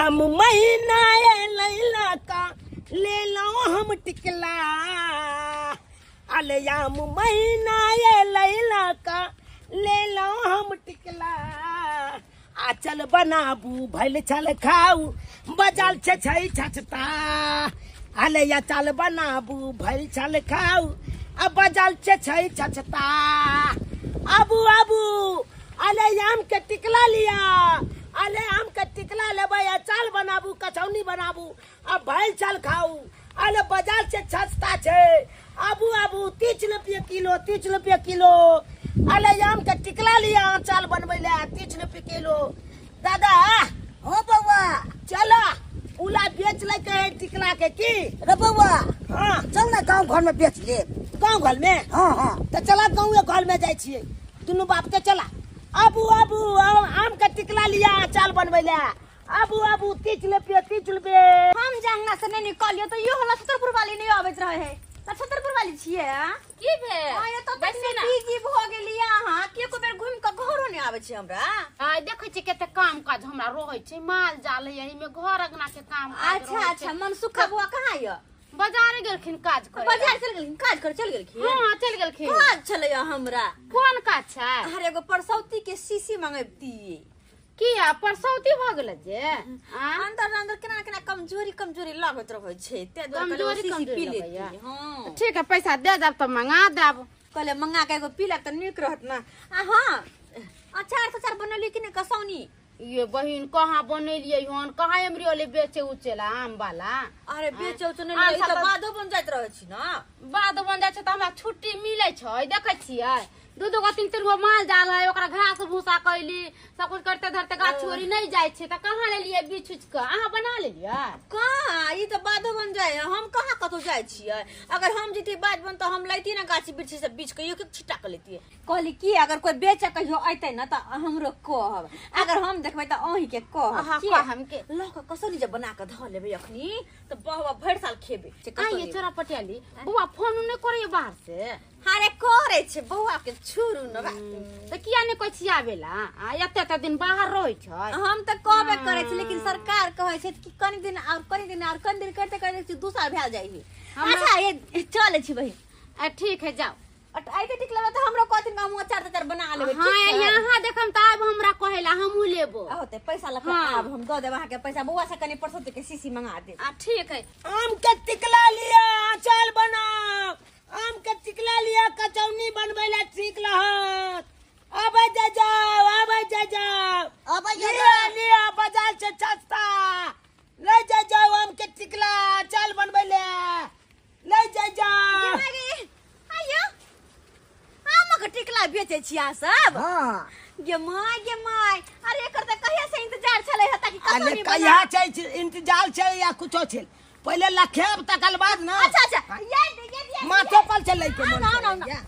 आम महीना ये लैला का ले लो हम टिकला अले आम महीना ये लैला का ले लो हम टिकला आचल बनाबू भैल चल खाऊ बजाल छछई छछता अले या चल बनाबू भैल चल खाऊ अब बजाल छछई छछता अबू अबू अले आम के टिकला लिया अले आम के टिकला लेबै अचार बनाबू कचौनी बनाबू अब भैल चल खाऊ अले बाजार से सस्ता छे अबू अबू 30 रुपये किलो अले आम के टिकला लिया अचार बनबै ले 30 रुपये किलो दादा हो बउआ चला उला बेच ले के टिकला के की रे बउआ हां चल ना गांव घर में बेच ले गांव घर में हां तो चला गांव घर में जाय छियै दुनु बाप के चला अबू अबू आम का टिकला लिया अचार बनबै ले अबू 30 रुपये हम जंगना से नहीं निकलियो तो यो होला छतरपुर वाली नहीं आबैत रहे है त छतरपुर वाली छिए की भे हां ये तो बीजी भ गेलिया हां के को बेर घुम के घरो नहीं आबै छै हमरा आ देखै छी केते काम काज हमरा रहै छै माल जाल यही में घर अगना के काम अच्छा मन सुखा बुआ कहां य बाजार गेलखिन काज करे बाजार चल गेलखिन काज करे चल गेलखिन हां चल गेलखिन काज छले हमरा कोन काज छै अरे एगो परसौती के सीसी मांगैती किया परसौती भ गेल जे अंदर केना कमजोरी लागत रहै छै ते कमजोरी पी लेती हां ठीक है पैसा दे देब तो मंगा देब कहले मंगा के एगो पी ले त नीक रहत ना हां अचार बनली कि ने कसौनी ये बहिन कहाँ बनेलिए हन कहाँ एमरियोले बेचे उचेला आम वाला अरे बेचे उचे नहीं त बादो बन जाइत रहै छी ना बाद बन जाय छै त हमरा छुट्टी मिलै छै देखै छियै दू गो 3 गो माल जाल है ओकरा घास भूसा कैली सब कुछ करते धरते गाछ छोरी नहीं जाय छै त कहाँ ले लिए बीच उच के अहाँ बना लेलिए कहाँ ई त बादो बन जाय हम कहाँ कतो जाय छियै अगर हम जीती बाद बन त हम लैती ना गाछ बिरछी से बीच के एक छिटा के लेती कहली की अगर कोई बेचे कहियो अइतै ना त हमरो कहब अगर हम देखबै त अही के कहब हम के लक कसनी जे बना के ध लेबै अखनी त बहुआ भर साल खेबे आ ये चोरा पटियाली बुआ फोन नै करैय बाहर से हारे करे छै बहुआ के छोरू न त किया नै कहै छी आबेला आ एते दिन बाहर रहै छै हम त कहबे करे छी लेकिन सरकार कहै छै कि कनी दिन करते करते 2 साल भेल जाइ अच्छा ये चले छी बहिन ठीक है जाओ आइते ठीक लगे त हमरो कहथिन हम अचार बना लेबे हां यहां देखम त आब हमरा कहेला हमहु लेबो होते पैसा लखा आब हम द देब अहाँ के पैसा बुआ से कनी परसों के सीसी मंगा दे ठीक है आम के टिकला लिया अचार बनाओ आम के टिकला लिया कचौनी बनबै ले ठीक रहत अबे जा जाओ लिया बाजार से सस्ता ले जा जाओ आम के टिकला अचार बनबै ले जा जाओ आयो आम के टिकला बेचे छी आ सब हां गे माय अरे एकर त कहिया से इंतजार छले ह ताकि अरे कहिया छै इंतजार छै या कुछो छै पहले लखेब तकल बाद ना अच्छा ये माथे पर चले के मन ना ये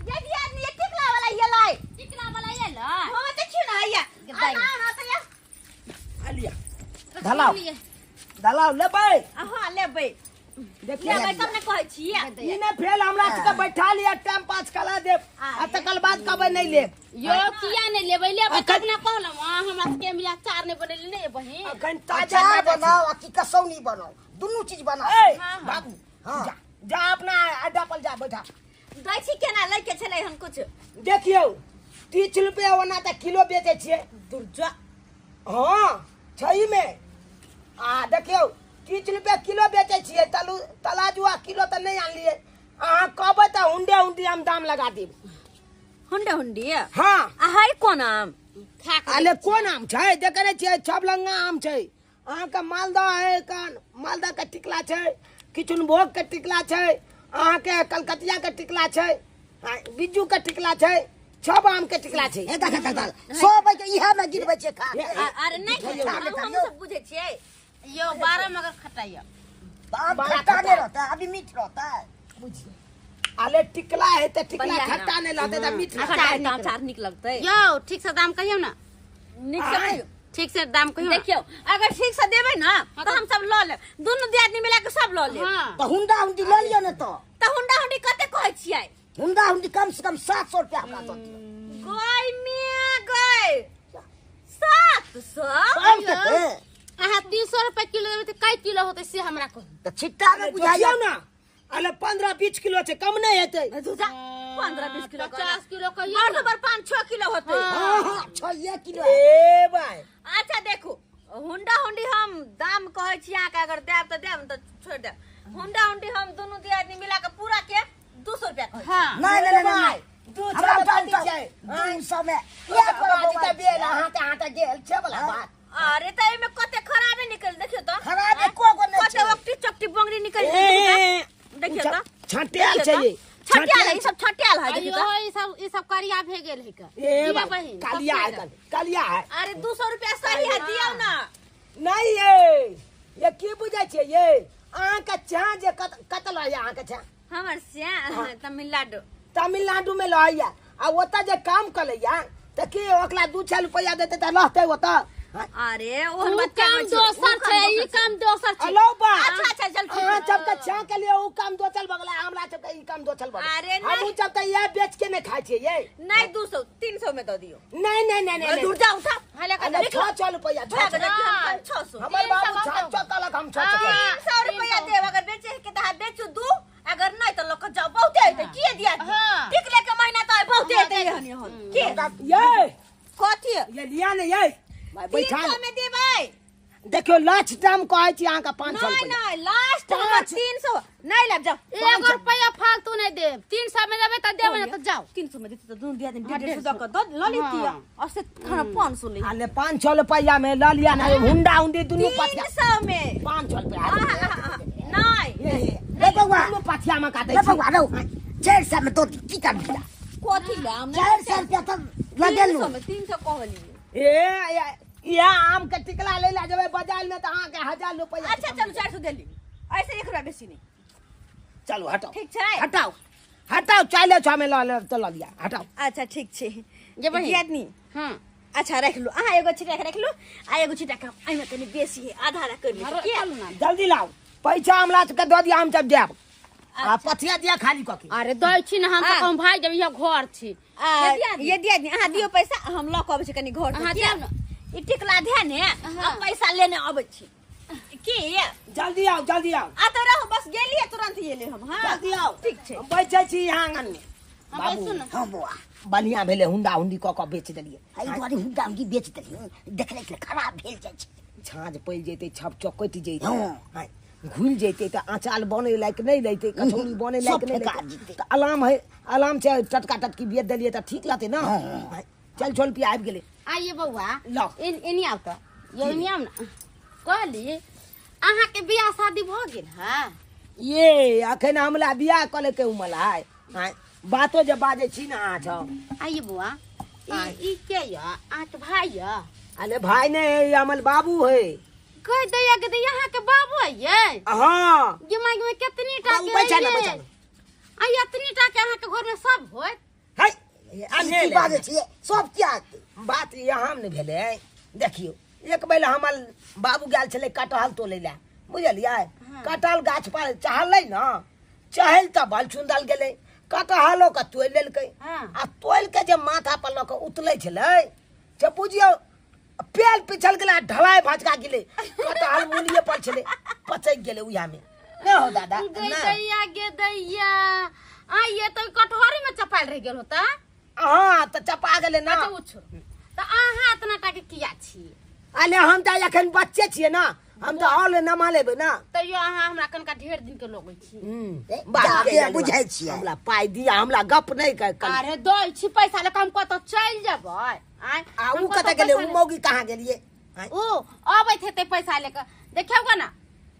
टिकला वाला ये लाई हां देखियो ना ये ना तो ये अलिया धलाओ लेबै हां लेबै देखिए लेबै तब ने कहै छी ई ने फेल हमरा से बैठा लिया टाइम पास करा देब आ तकल बाद कहबै नहीं लेब यो किया नै लेबै तब ना कहलम हमरा के मिया चार नै बनेली नै बहिन अखन अचार बनाओ आ की कसौनी बनाओ दोनों चीज बनाओ बाबू जा अपना अड्डा पर जा बैठा दै छी केना लै के छले हम कुछ देखियो 30 रुपया ओना त किलो बेचे छियै दुर्जा हां सही में आ देखियो 30 रुपया किलो बेचे छियै तलाजुआ किलो त नहीं आनलिए अहाँ कहबै त हुंडी हम दाम लगा देब हुंडी हां आ है कोन आम अरे कोन आम छै देखै छियै सब लंगा आम छै अहाँ के मालदह है मालदह के टिकला छै किशनभोग के टिकला छै अहाँ के कलकतिया के टिकला छै बिज्जू के टिकला छै सब आम के टिकला छै सब के इहा में गिरबै छै खा अरे नहीं हम सब बुझे छियै यो 12 मगर खटाइया खट्टा नहीं रहता अभी मीठ रहता है बुझिए अरे टिकला है त टिकला खट्टा नहीं लगते त मीठ अचार निक लगतै यो ठीक से दाम कहियो ना निक से ठीक से दाम कहियो देखियो अगर ठीक से देबै ना त हम सब ल लेब दोनों दियादनी मिला के सब ल लेब हां तो हुंडी ले लियो ना त हुंडी कते कहै छियै हुंडी कम से कम 700 रुपया का तो गई मिया गई 700 अहाँ 300 रुपए किलो देबै त कई किलो होतै से हमरा कहू। तो छिट्टा में बुझाइया बुझाइयो ना अले 15-20 किलो से कम नहीं हेतै। 15-20 किलो 50 किलो कहियो और ना। तो 5-6 किलो होते। हाँ 6 किलो ए भाई अच्छा देखो हुंडा हुंडी हम दाम कहै छी अहाँ के अगर देब त देब त छोड़ देब। हुंडा हुंडी हम दोनों दिया आदमी मिला के पूरा के 200 रुपया कहै छी। हाँ नहीं दू हमरा छह पाँच पाती छै 200 में एक बाजी बार त बेल हाथ गेल छे वाला बात। अरे त एमे कते खराबे निकल देखियो त। खराबे को को नहीं कते छै। वक्ती चपटी बंगड़ी निकल ए, देखियो त। छाटियाल छै ये छटियाल है, ई सब छटियाल है देखियो अयो त। ई सब करिया भे गेल है का। ए दिया भाई बहिन, कालिया है सब कालिया है अरे 200 रुपया सही है दियो ना। नहीं ये की बुझाइ छै ये अहाँ के छा जे कतल है अहाँ के छा हमर से तमिलनाडु। तमिलनाडु में लहैया आ ओता जे काम कलैया त की ओकला 2-6 रुपया देते त रहतै ओता। अरे उ ओहन बात काम दोसर छै, ई काम दोसर छै। हेलो बा अच्छा अच्छा चल ठीक अहाँ है। जब तक छा के लिए उ काम दोचल बगला हमरा सब के ई काम दोचल बगला। अरे हम नहीं। जब तक ये बेच के नहीं खाइ छियै ये नहीं 200 300 में दो दियो। नहीं नहीं नहीं नहीं दूर जा उठा। हले का अरे 6 रुपया भाग 6 देखियो हम 600। हमर बाबू 300 6 कहलक हम 6 300 रुपया देब अगर बेचे के त बेचू दू अगर नहीं तो लोग जाओ बहुते है किए दिया। हाँ। टिकले के महीना तो बहुते है हनी हो के ये कथी ये लिया नहीं ये भाई बैठा 300 में देबै। देखियो लास्ट टाइम कहै छी अहाँ का 500 नहीं रुपया नहीं लास्ट में पाँच। 300 नहीं लब जाओ। 1 रुपया फालतू नहीं देब। 300 में देबै त देबै ना त जाओ। 300 में देते तो दोनों दिया दिन 150 का दो ल लेती है और से खाना 500 ले। अरे 500 रुपया में ल लिया ना हुंडा हुंडी दुनु पथिया 300 में 500 रुपया नहीं रे बउआ दुनु पथिया में काटै रे छी बउआ रो 400 में तो की कर दिया। कथी लाम 400 रुपया तो लगेलू। 300 में 300 कहली। ये आम के टिकला ले ला जबे बाजार में त अहाँ के 1000 रुपया। अच्छा चलो 400 दे ली ऐसे 1 रुपया बेसी नहीं। चलो हटाओ ठीक छै। हटाओ हटाओ चाले छ में ल तो ल लिया हटाओ। अच्छा ठीक छै जे बहिन। दिया नहीं। हां अच्छा रख लो अहाँ एगो छिटा के रख लो आ एगो छिटा के एमे तनी बेसी है आधा रा कर ली के चलू ना। जल्दी लाओ पैसा हमरा के दो दिया हम जब देब आ पथिया दिया खाली कके। अरे दै छी ना हम त कहूं भाई जब यह घर छी। ये दिया दी अहाँ दियो पैसा हम ल के आबै छी कनी घर अहाँ पर जाउ ना। ई टिकला ध्यान है अब पैसा लेने आबै छी की जल्दी आओ आ तो रहो बस गेलिए तुरंत ये ले हम हां जल्दी आओ ठीक छै। हम बैठे छी यहाँ आंगन में। हम बाबू बैसू ना। हां बुआ बढ़िया भेले हुंडा हुंडी क के बेच देलिए। आई द्वारे हुंडा की बेच देली देखले के खराब भेल जाय छै। छाँझ पड़ जैते छप चौकट जैते हाँ। घुल जैते तो आचाल बने लायक नहीं रहते कचौड़ी बने लायक सब नहीं फेंका रहते जेतै। तो अलाम से टटका टटकी बेच दिलिए तो ठीक रहते ना। हाँ। चल छोल पे आबि गेले आइए बउआ लो। इनी आउ त ये इनी आउ ना। कहली अहाँ के बियाह शादी भ गेल है। ये अखन हमला बियाह करे के उमल है बातो जब बाजे छी ना अहाँ छ। आइए बुआ ई के या अहाँ के भाई या। अरे भाई ने हमल बाबू है। कह दैया के दैया अहाँ के बाबू है ये। हाँ ये मांग में कितनी टा बाबू के बैठा ना, है बैठा ये? ना। आई इतनी टा के अहाँ के घर में सब होय। है की बाजे छियै सब क्या बात यहाँ ने भेले देखियो एक बेर हमर बाबू गेल छले कटहल तोले ला बुझलियै। कटहल गाछ पर चढ़लै ना चहल त बल चुंदल गेले कटहलो के तोड़ लेलकै आ तोड़ के जे माथा पर लऽ के उतलै छलै से बुझियो पेल पिछल गेलै ढलाई भचका गेलै कटहल मुनिये पर छलै पचक गेलै उहा में नहीं हो दादा गे ना। दैया गे दैया आइए तो कटहरी में चपाल रह गेल होता। हाँ तो चपा गेलै ना। अच्छा उछो तो अहाँ इतना टा के किया छी। अरे हम तो एखन बच्चे छियै ना हम तो हॉल नमा लेबै ना। तैयो अहाँ हमरा कनका ढेर दिन के लोग छी। जादे बुझाइ छियै। हमरा पाई दिया हमरा गप नहीं कर अरे दै छी पैसा लेके हम कतौ चल जेबै। आ उ कतऽ गेलै उ मौगी कहाँ गेलिए ओ अबैत हेतै पैसा लेके देखियौ ना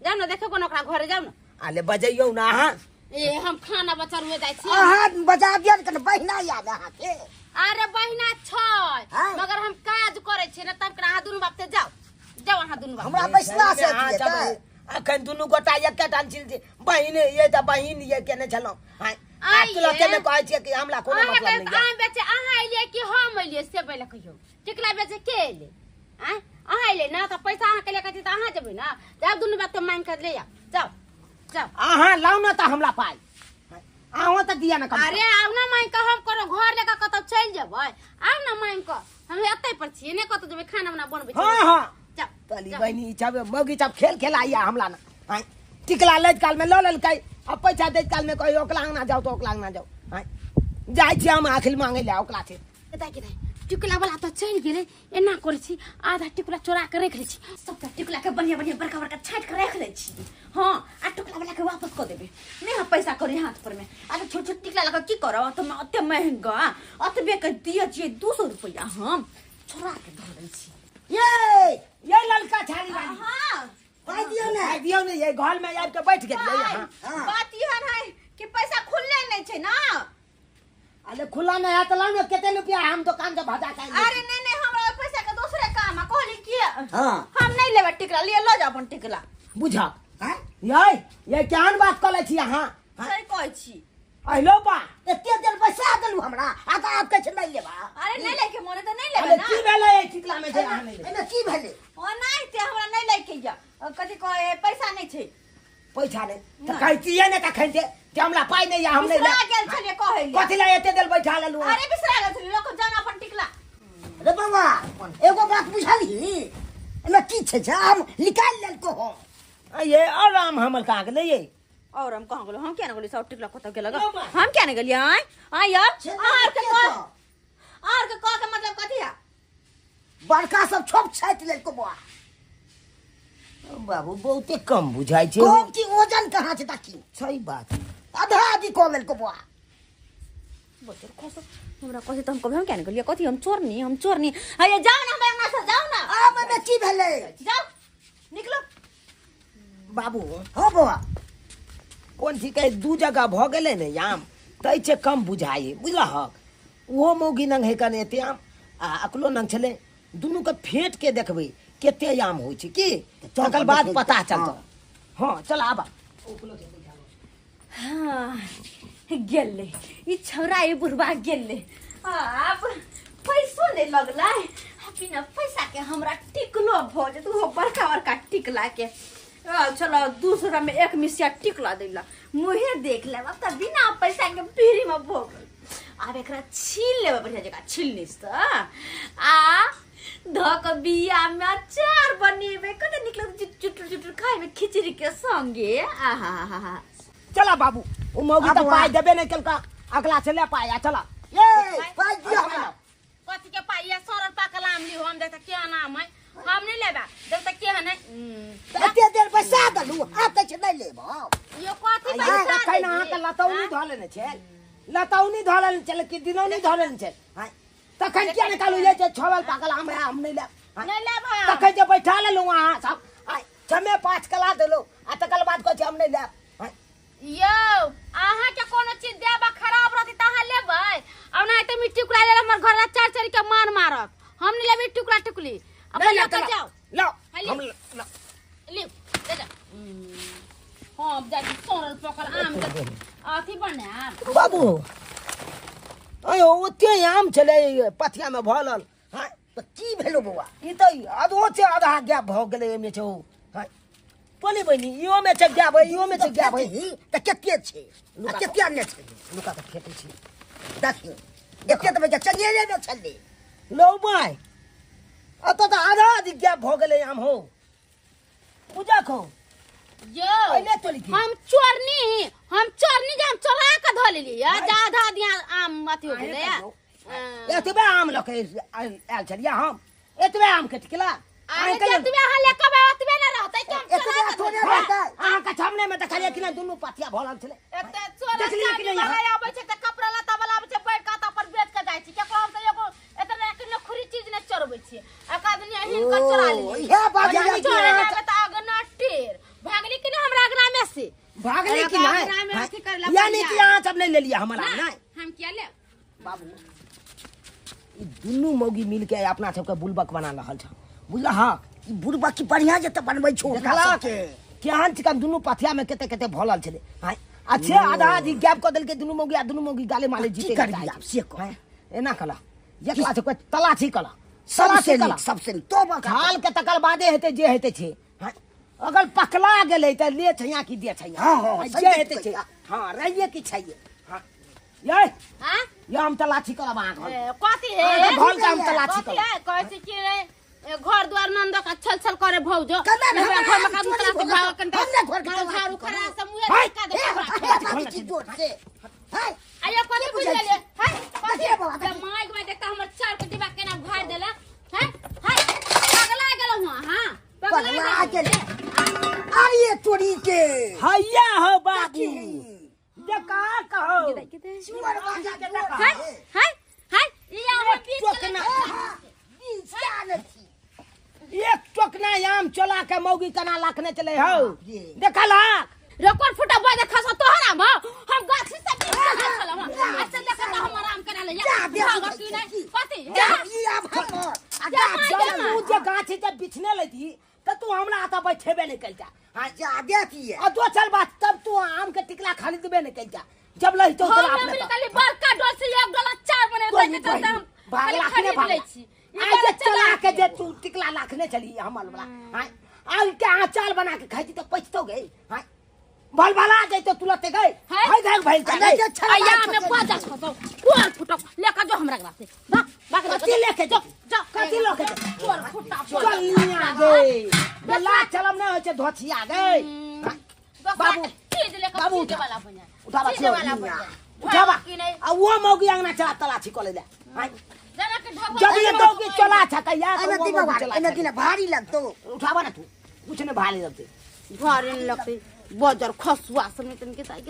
जाउ ना देखियौ ना ओकरा घरे जाउ ना। आले बजैयौ ना अहाँ ए हम खाना बचर हुए जाइ छी। अहाँ बजा दिया ने बहिना याद अहाँ के। अरे बहिना छै हाँ। मगर हम काज करे छी ना तब अहाँ दुनू बाप जाउ जाउ अहाँ दुनू बाप। हमरा बैसला से अहाँ अथी जब हेतै। अखन दुनू गोटा एके ठाम छी बहिन ये त बहिन ये केने छलौ हां आइये। तुला केने कहै छियै कि हमरा कोनो अहाँ मतलब नहीं अहाँ बेचे अहाँ एलिए कि हम एलिए से पहिले कहियो टिकला बेचे के एले हैं अहाँ एले ना तो पैसा अहाँ के लेके त अहाँ जेबै ना जाउ दुनू बाप मांग के ले जाउ जाउ। अहाँ लाउ ना त हमरा पाई अहाँ त दिया ना कम अरे आउ ना मांग के हम करो घर लेके कतौ चल जेबै आउ ना मांग के हम एतै पर छी ने कतौ जेबै खाना बना बनबै छी। हां हां जाउ त तली बहनी छब मौगी छब खेल खेलाइया हमला ना हां टिकला लज काल में ल ललकै अब पैसा दे काल में कहियो ओकला ना जाओ तो ओकला ना जाओ हां जाय छी हम आखिल मांगे ले ओकला से के टिकुला वाला तो चल गेले एना करे छी आधा टिकुला चोरा के रख ले छी सबटा टिकुला के बढ़िया बढ़िया बड़का बड़का छाट के रख ले छी हां आ टिकुला वाला के वापस कर देबे नहीं हम पैसा करी हाथ पर में अरे छोट छोट टिकुला लगा की करो तो मैं अते महंगा अतबे के दिए छी 200 रुपया हम चोरा के धर ले छी ये ललका छाड़ी वाली हां दियो ने ये घर में आब के बैठ गेलिए हां बात इहन है कि पैसा खुलले नहीं छे ना अरे खुला नहीं है तो लाओ ना कितने रुपया हम दुकान से भजा के अरे नहीं हमरा पैसा के दूसरे काम है कहली कि हां हम नहीं लेबे टिकला ले लो जा अपन टिकला बुझा हैं ये केहन बात कले छी अहाँ सही कहै छी आइलो बा एते देर पैसा देलु हमरा आ त आप कैसे नहीं लेबा अरे नहीं लेके मोरे तो नहीं अरे लेबे ना की भेले ये टिकला में से अहाँ नहीं ले एमे की भेले ओ नहीं ते हमरा नहीं लेके जा कथि कहे पैसा नहीं छे पैसा नहीं तो कहतिए ने त खैते जे हमरा पाई नहीं है हम नहीं बिसरा गेल छलिए कहै ले कथि ला एते देल बैठा लेलु अरे बिसरा गेल छलिए लोक जान अपन टिकला रे बाबा एगो बात बुझाली एमे की छे हम निकाल लेल को हो ये आराम हमर का गेले ये और हम कहां गेलो हम क्या न गेली सब टिकला कत गेल लो बा। हम क्या न गेलिए आ यार आर के कह के मतलब कथि है बड़का सब छोप छाट लेल को बा बाबू बहुते कम बुझाई छे कौन की वजन कहां छे ताकी सही बात आधा आधी को लेल को बा बच्चा खस हमरा कथि त हम कभी हम क्या न गेलिए कथि हम चोरनी अरे जाओ ना हमरा से जाओ ना आ में की भेले जाओ निकलो बाबू हो बा कोन थी के दू जगह भ गेले ने याम तै छे कम बुझाई बुझलहक वो मौगी नंग है कने एते आम आ अकलो नंग छले दुनू के फेट के देखबे केते आम होय छै की तकर बाद पता चलतो हां चल आबा हाँ गेले ई छौरा ये बुढ़वा गेले अब पैसो नहीं लगला बिना पैसा के हमरा टिकलो भ जे तू बड़का बड़का टिकला के चलो 200 में एक मिसिया टिकला देला मुहे देख ले अब त बिना पैसा के पीरी में भोग अब एकरा छील लेबे बढ़िया जगह छीलनिस त आ धक बिया में अचार बनेबे कते निकल चुटुर चुटुर खाइबे खिचड़ी के संगे आहा चला बाबू ओ मौगी त पाई देबे नहीं केलका अगला चले पाया चला ए पाई दियो हमरा कथि के पाइया सरल पाकला आम ली हम देखता क्या नाम है हम नहीं लेबा देखता क्या है नहीं एते देर पैसा देलु आ कैसे नहीं लेबा यो कथि ये पैसा रखै ना के लतौनी धलेने छै लतौनी धलेने छै कि दिनौनी धलेने छै हां तखन किया निकालू ये जे छवल पाकल हम नहीं ले नहीं लेबा तखन जे बैठा लेलु वहां सब छमे 5 कला देलो आ तकर बाद कहै हम नहीं ले यो आहा के कोनो चीज देबा खराब रहती त आहा लेबै अब नहीं त मिट्टी कुला ले हमर घर चार चार के मार मारत हम नहीं लेबे टुकड़ा टुकली अब ले के जाओ लो हाली। हम ले ले जा हां जाके सरल पकल आम के अथी बना बाबू अयो ओते आम चले पथिया में भलल हां त की भेलो बउआ ई त आधो से आधा गैप भ गेले एमे छौ हां बोली बनी इयो में छ गैप इयो में छ गैप त केते छे आ केते ने छे लुका त खेते छी देखियो एते त बच्चा चलिए ने छले लो भाई अत त आधा आधी गैप भ गेले आम हो पूजा खो यो पहले चली की हम चोरनी जे हम चोरा के ध लेली या आधा दिया आम अथी हो गेले एतबे आम लके आल छलिया हम एतबे आम के टिकला अरे जतबे अहाँ लेके बे ओतबे न रहतै कि हम एते चोरा के थोड़े धऽ रहतै अहाँ के सामने में देखलिए कि नहीं दुनू पथिया भरल छले एते चोरा देखलिए कि नहीं के आबै छै त कपड़ा लत्ता वाला आबै छै बैठ का त पर बेच के जाय छै केकरो हम त एगो एतना किलो खुरी चीज न चोरबै छी एक आदमी हिन के चोरा लेली इहे बात यानी कि चोरा यहाँ- लेबे त अगना टेर भागली कि नहीं हमरा अगना में से भागले अरे कि बाप रे, में अथी कर ला नहीं यानी कि बढ़िया। यहाँ सब नहीं ले लिया हमारा ना, नहीं हम क्या ले बाबू ई दुनू मौगी मिल के अपना सबके बुलबक बना रहल छ बुझला हां ई बुढ़बा की बढ़िया जे त बनबै छो देखला के केहन चिकन दुनू पथिया में केते केते भलल छले हां अच्छे आधा आधी गैप क देल के दुनू मौगी गाले माले जीते की करबी आप से को एना कला एकला से कोई तलाशी कला सबसे कला नीक सबसे नीक तो बका खाल के तकर बादे हेते जे हेते छे हां अगर पकला गेले त ले छैया की दे छैया हाँ, हाँ, जे सही हेते छे कहिया। हां रहिए की छैये हां ये हां ये हम तलाशी कला वहां घर कथी अरे है भल का हम तलाशी कथी कला है कहै छै कि रे घर द्वार नंद का छल छल करे भौजो कना घर में का मुतरा से भाव कंटा हमने घर के झाड़ू खरा से मुए का दे की जोर से हाय आयो कथि बुझ ले है देखिए बाबा, जब माइक में देखता हमर चार के दिमाग केना भार देला है पगला गेलो हुआ हां पगला गेले अरे चोरी के हैया हो बाबू देखा कहो चोर बाजा के देखा है ये हमर पीछ चोकना इंसान थी एक चोकना याम चला के मौगी कना लाखने चले हो ये। देखा ला रेकॉर्ड फुटा बाय देखा सो तोहरा म हम गाछ से चला अच्छा देखा त हम आराम करा ले या की नहीं कथि ये अब हम जब तू जे गाछी जब बिछने लेती तो तू हमरा आता बैठेबे नहीं कलता हां ज्यादा की है और दो चल बात तब तू आम के टिकला खरीदबे नहीं कलता जब लही तो चला हम अपने मिलकली बड़का डोल से एक डोला चार बने दे के चलते हम भाग लाखने खरीद भाग ले छी आज चला के जे तू टिकला लाखने चली हमल वाला हां आज के आचार बना के खाई तो पछतो गई हां भल भला जाई तो तुलते गई हाय देख भइल का नहीं आया में बाजा छतो कोन फुटा लेका जो हमरा से बाक कथी लेके जो कथी लेके चोर फुटा चल निया गई बला चलम नहीं होचे धोछिया गई बाबू चीज लेका बाबू चीज वाला बना उठावा चीज वाला बना उठावा की नहीं आ वो मौगी अंगना चला तलाची कोले ले जना के ढोक जब ये मौगी चला था कहिया अने तो दिन वो बाबा चला अने दिन भारी लगतो उठावा ना तू कुछ ने भाले लगते घरे न लगते बजर खसुआ समेत के ताई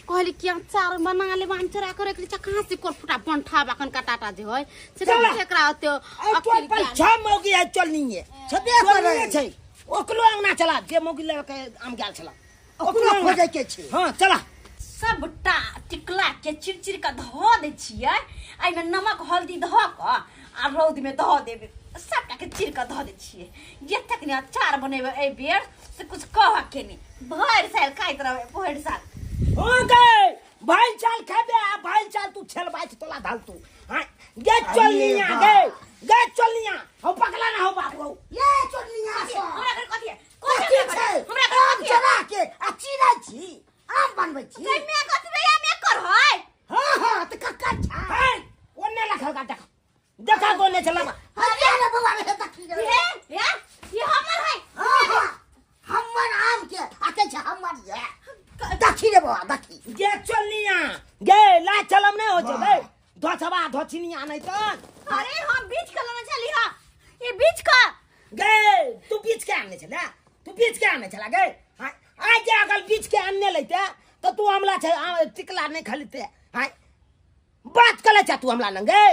कहली कि चार बना ले मांचरा करे के कहां से कोन फुटा पंठा बाकन काटाटा जे होय से ठेकरा होते अकेले पर छ मौगी है चल नहीं है छबे करे छै ओकलो अंगना चला जे मौगी लेके आम गेल छला ओकरो खोजे के छै हां चला सबटा टिकला के चिरचिर के धो दे छियै आई में नमक हल्दी धो के आ रौद में धो देबे सबटा के चिर के धो दे छियै ये तक ने अचार बनेबे ए बेर से कुछ कह के नहीं भर साल खाइत रहबे भर साल हो गए भाई चाल खेबे भाई चाल तू छल बात तोला धाल तू हां गे चल नहीं आ गे चल नहीं आ हो पकला ना हो बाबू ये चोरनिया सो हमरा घर कथि है कथि छै हमरा घर आम कथि है चला के आ चिरै छी आम बनबै छी कई में कथि रे में कर होय हां हां त कक्का छा हाय ओने लखा का देखा कोने चला अरे रे बाबा रे तक ये हमर है हां हमर आम के आके छ हमर ये देखी रे बाबा देखी गे चल नहीं आ गे ला चलम नहीं हो जे धोछबा धोछिनी नहीं तो अरे हम बीच के लेना चली हां ये बीच का गए तू बीच के आने चला तू बीच के आने चला गए आज जे अगल बीच के आने लेते तो तू हमला छे टिकला नहीं खरीदते हाय बात करे छ तू हमला नंगे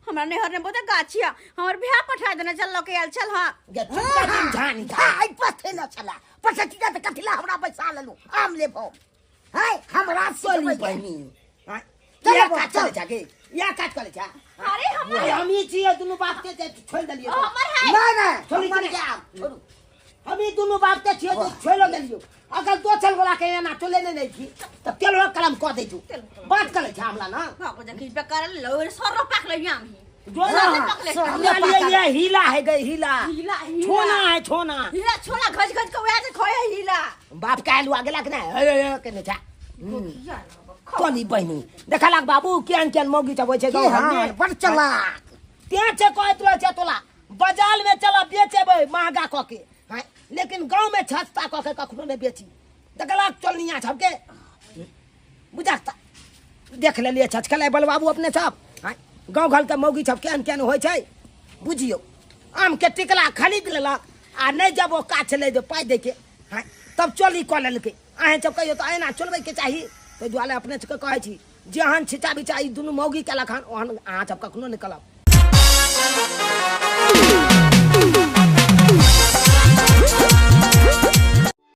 हमरा नेहर ने बोते गाछिया हमर बियाह पठा देना चल लोके आल चल हां गे चुपका दिन जानी का आई पथे न चला पछतिया त कथिला हमरा पैसा लेलु आम लेबो हाय हमरा चली सोली बहनी हाय चल या बाबा, काट चल। चले जाके या काट करे जा अरे हमर हम ही चाहिए दोनों बाप के छोड़ दलियो हमर है ना ना छोड़ी हमर के जाम छोड़ू हम ही दोनों बाप के छिए तो छोड़ दलियो अगर दो चल वाला के ना चले नहीं थी तो केलो कलम क दे तू बात करे छ हमला ना बाबू जा किस पे कर लो सर पाक ले याम जो ना हमला लिए ये हीला है गई हीला हीला छोना है छोना हीला छोला घज घज के वया से खोए हीला बाप कहलु आगे लग ना के ने छा कोनी बहनी देखा लाग बाबू केन केन मौगी छ होय छै गांव हां हमें बड़ चला ते छे कहत रह छे तोला बाजार में चला बेचेबे महंगा क के हां लेकिन गांव में सस्ता क के कखनो नहीं बेची देखा लाग चलनिया छबके बुझाता देख ले लिए छचकले बल बाबू अपने सब हां गांव घर के मौगी सब केन केन होय छै बुझियो आम के टिकला खरीद लेलक आ नहीं जब वो काछ ले जो पाई दे के हां तब चली क लेलके अहे सब कहियो त एना चलबे के चाही तो दुआले अपने सबके कहै छी जेहन छिचा बिचा ई दुनू मौगी के लखन ओहन अहाँ सब कखनो निकलब